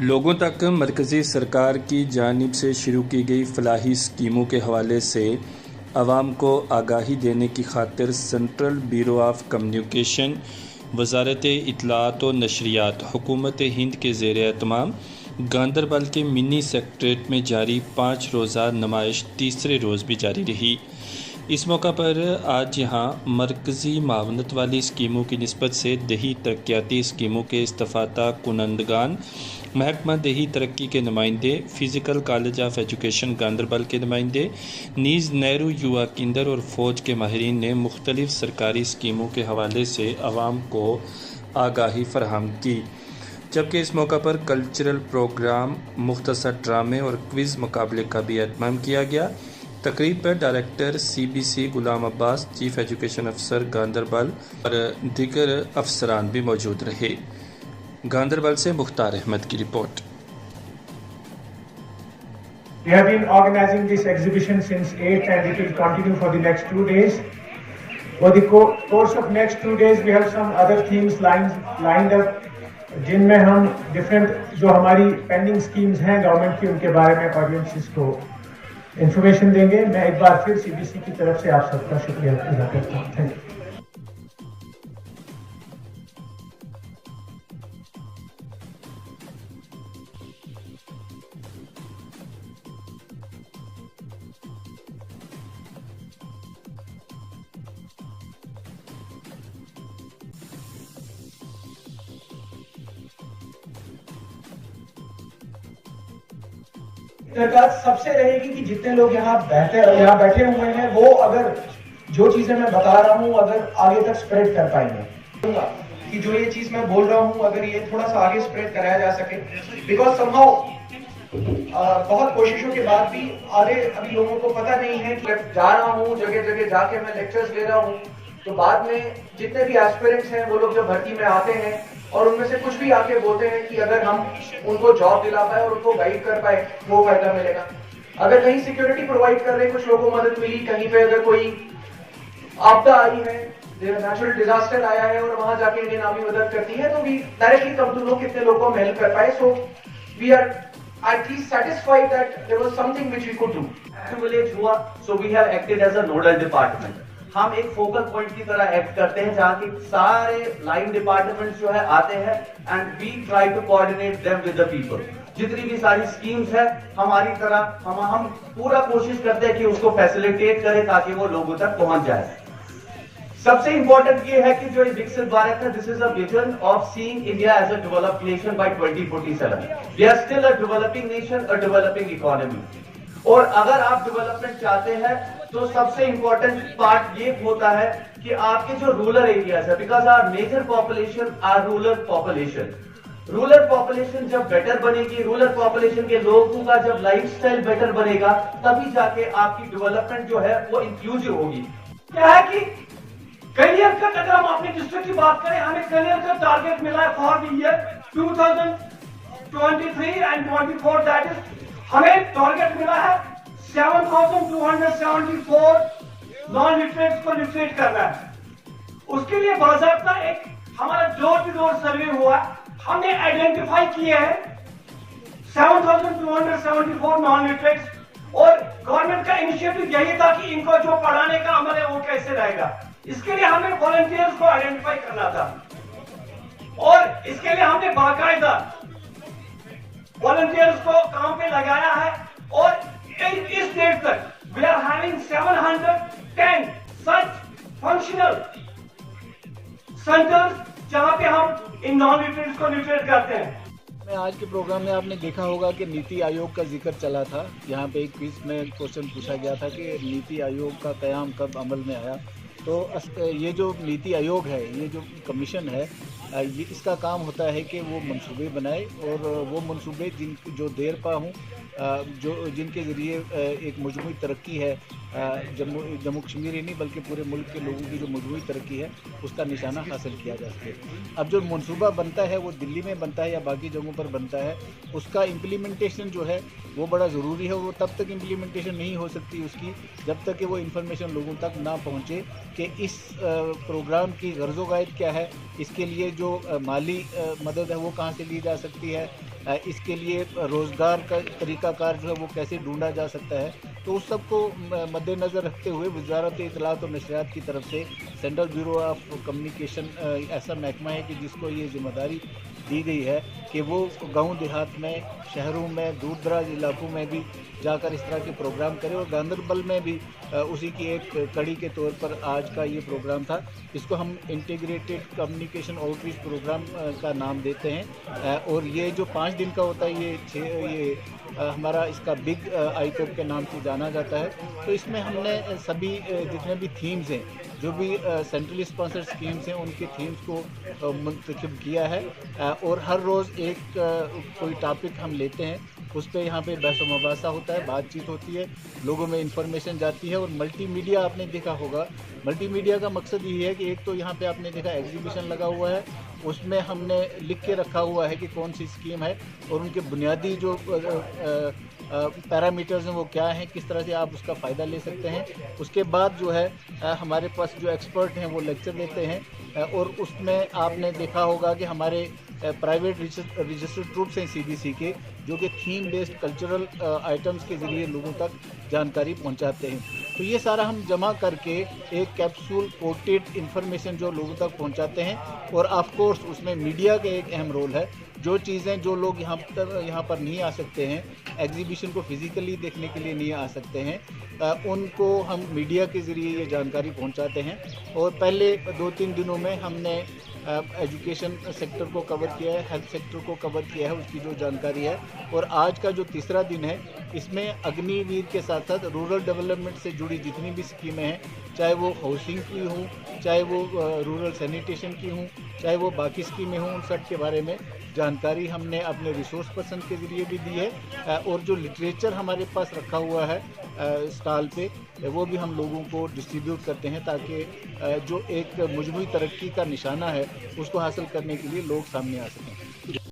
लोगों तक मरकज़ी सरकार की जानिब से शुरू की गई फलाही स्कीमों के हवाले से आवाम को आगाही देने की खातिर सेंट्रल ब्यूरो ऑफ कम्युनिकेशन, वजारत इत्तलात व नशरियात, हुकूमत हिंद के ज़ेर एहतमाम गांदरबल के मिनी सेक्रेटेरिएट में जारी 5 रोज़ा नुमाइश तीसरे रोज़ भी जारी रही। इस मौका पर आज यहाँ मरकज़ी मावनत वाली स्कीमों की निस्बत से दही तरक्याती स्कीमों के इस्तफ़ादा कुनंदगान, महकमा दही तरक्की के नुमाइंदे, physical college of education Ganderbal के नुमाइंदे, नीज़ नेहरू युवा केंद्र और फ़ौज के माहिरीन ने मुख्तलिफ़ सरकारी स्कीमों के हवाले से आवाम को आगाही फराहम की। जबकि इस मौका पर कल्चरल प्रोग्राम, मुख्तसर ड्रामे और क्विज़ मुकाबले का भी एहतमाम किया गया। तकरीब पर डायरेक्टर CBC गुलाम अब्बास, चीफ एजुकेशन अफसर गांदरबल और दीगर अफसरान भी मौजूद रहे। गांदरबल से मुख्तार अहमद की report. We have been organizing this exhibition since 8th and it will continue for the next 2 days. For the course of next 2 days, we have some other themes lined up, जिनमें हम different जो हमारी pending schemes हैं government की, उनके बारे में audiences को इंफॉर्मेशन देंगे। मैं एक बार फिर CBC की तरफ से आप सबका शुक्रिया अदा करता हूँ। Thank you. दरखास्त सबसे रहेगी कि जितने लोग यहाँ बैठे हुए हैं वो अगर जो चीजें मैं बता रहा हूँ अगर आगे तक स्प्रेड कर पाएंगे, कि जो ये चीज मैं बोल रहा हूँ अगर ये थोड़ा सा आगे स्प्रेड कराया जा सके, बिकॉज समहाउ बहुत कोशिशों के बाद भी आधे अभी लोगों को पता नहीं है कि जा रहा हूँ जगह जगह जाके मैं लेक्चर्स ले रहा हूँ, तो बाद में जितने भी एस्पिरेंट्स हैं वो लोग जो भर्ती में आते हैं और उनमें से कुछ भी आके बोलते हैं कि अगर हम उनको जॉब दिला पाए और उनको गाइड कर पाए वो फायदा मिलेगा। अगर कहीं सिक्योरिटी प्रोवाइड कर रहे, कुछ लोगों को मदद मिली, कहीं पे अगर कोई आपदा आई है, नेचुरल डिजास्टर आया है और वहां जाके इंडियन आर्मी मदद करती है, तो we directly come to know कितने लोगों को हम हेल्प कर पाए। So we are at least satisfied that there was something which we could do. Village हुआ, so we have acted as a nodal department. हम एक फोकल पॉइंट की तरह एक्ट करते हैं जहाँ की सारे लाइन डिपार्टमेंट्स जो है आते हैं and we try to coordinate them with the people. जितनी भी सारी स्कीम्स है हमारी तरह हम पूरा कोशिश करते हैं कि उसको फैसिलिटेट करें ताकि वो लोगों तक पहुंच जाए। सबसे इंपॉर्टेंट ये है कि जो विकसित भारत है, this is a vision of seeing India as a developed nation by 2047। We are still a developing nation, a developing economy. और अगर आप डेवलपमेंट चाहते हैं तो सबसे इंपॉर्टेंट पार्ट ये होता है कि आपके जो रूरल एरियाज है, because our major population are rural population. Rural population जब बेटर बनेगी, रूरल पॉपुलेशन के लोगों का जब लाइफस्टाइल बेटर बनेगा, तभी जाके आपकी डेवलपमेंट जो है वो इंक्लूसिव होगी। क्या है कि करियर कट, अगर हम अपने डिस्ट्रिक्ट की बात करें, हमें करियर का टारगेट मिला है for the year 2023 and 24, that is हमें टारगेट मिला है 7,274 नॉन लिटरेट्स को लिटरेट करना है। उसके लिए बाकायदा एक हमारा डोर टू डोर सर्वे हुआ, हमने आइडेंटिफाई किए हैं 7,274 नॉन लिटरेट्स और गवर्नमेंट का इनिशिएटिव यही था कि इनको जो पढ़ाने का अमल है वो कैसे रहेगा। इसके लिए हमें वॉलंटियर्स को आइडेंटिफाई करना था और इसके लिए हमने बाकायदा वॉलंटियर्स को काम पे लगाया है और इस डेट तक we are having 710 such functional centres जहां पे हम इन नॉन लिटरेट्स को लिटरेट करते हैं। आज के प्रोग्राम में आपने देखा होगा कि नीति आयोग का जिक्र चला था। यहाँ पे एक क्विज में क्वेश्चन पूछा गया था कि नीति आयोग का क़याम कब अमल में आया। तो ये जो नीति आयोग है, ये जो कमीशन है, ये इसका काम होता है कि वो मंसूबे बनाए और वो मंसूबे जो देर पा हूँ, जिनके ज़रिए एक मजमूई तरक्की है, जम्मू कश्मीर ही नहीं बल्कि पूरे मुल्क के लोगों की जो मजमूई तरक्की है उसका निशाना हासिल किया जा सके। अब जो मनसूबा बनता है वो दिल्ली में बनता है या बाकी जगहों पर बनता है, उसका इम्प्लीमेंटेशन जो है वो बड़ा ज़रूरी है। वो तब तक इम्प्लीमेंटेशन नहीं हो सकती उसकी जब तक कि वो इन्फॉर्मेशन लोगों तक ना पहुँचे कि इस प्रोग्राम की गर्ज़ो गायद क्या है, इसके लिए जो माली मदद है वो कहाँ से ली जा सकती है, इसके लिए रोज़गार का तरीक़ाकार जो है वो कैसे ढूंढा जा सकता है, तो उस सब को मद्देनज़र रखते हुए वज़ारत इत्तलात और नशरियात की तरफ से सेंट्रल ब्यूरो ऑफ कम्युनिकेशन ऐसा महकमा है कि जिसको ये जिम्मेदारी दी गई है कि वो गांव देहात में, शहरों में, दूर दराज इलाकों में भी जाकर इस तरह के प्रोग्राम करें। और गांदरबल में भी उसी की एक कड़ी के तौर पर आज का ये प्रोग्राम था। इसको हम इंटीग्रेटेड कम्युनिकेशन आउटरीच प्रोग्राम का नाम देते हैं। और ये जो 5 दिन का होता है ये हमारा इसका बिग आईकॉप के नाम से जाना जाता है। तो इसमें हमने सभी जितने भी थीम्स हैं, जो भी सेंट्रली स्पॉन्सर्ड स्कीम्स हैं, उनके थीम्स को मुंतखब किया है। और हर रोज़ एक कोई टॉपिक हम लेते हैं, उस पर यहाँ पे बहस मुबासा होता है, बातचीत होती है, लोगों में इंफॉर्मेशन जाती है। और मल्टीमीडिया आपने देखा होगा, मल्टीमीडिया का मकसद ये है कि एक तो यहाँ पे आपने देखा एग्जीबिशन लगा हुआ है, उसमें हमने लिख के रखा हुआ है कि कौन सी स्कीम है और उनके बुनियादी जो पैरामीटर्स हैं वो क्या हैं, किस तरह से आप उसका फ़ायदा ले सकते हैं। उसके बाद जो है हमारे पास जो एक्सपर्ट हैं वो लेक्चर देते हैं। और उसमें आपने देखा होगा कि हमारे प्राइवेट रजिस्टर्ड ट्रूप्स हैं CBC के, जो कि थीम बेस्ड कल्चरल आइटम्स के ज़रिए लोगों तक जानकारी पहुंचाते हैं। तो ये सारा हम जमा करके एक कैप्सूल कोटेड इन्फॉर्मेशन जो लोगों तक पहुंचाते हैं। और ऑफ कोर्स उसमें मीडिया का एक अहम रोल है। जो चीज़ें जो लोग यहाँ पर नहीं आ सकते हैं, एग्जीबिशन को फिज़िकली देखने के लिए नहीं आ सकते हैं, उनको हम मीडिया के ज़रिए ये जानकारी पहुँचाते हैं। और पहले 2-3 दिनों में हमने एजुकेशन सेक्टर को कवर किया है, हेल्थ सेक्टर को कवर किया है, उसकी जो जानकारी है। और आज का जो तीसरा दिन है, इसमें अग्निवीर के साथ साथ रूरल डेवलपमेंट से जुड़ी जितनी भी स्कीमें हैं, चाहे वो हाउसिंग की हों, चाहे वो रूरल सैनिटेशन की हों, चाहे वो बाकी स्कीमें हों, उन सब के बारे में जानकारी हमने अपने रिसोर्स पर्सन के ज़रिए भी दी है। और जो लिटरेचर हमारे पास रखा हुआ है स्टॉल पे, वो भी हम लोगों को डिस्ट्रीब्यूट करते हैं, ताकि जो एक मजमूई तरक्की का निशाना है उसको हासिल करने के लिए लोग सामने आ सकें।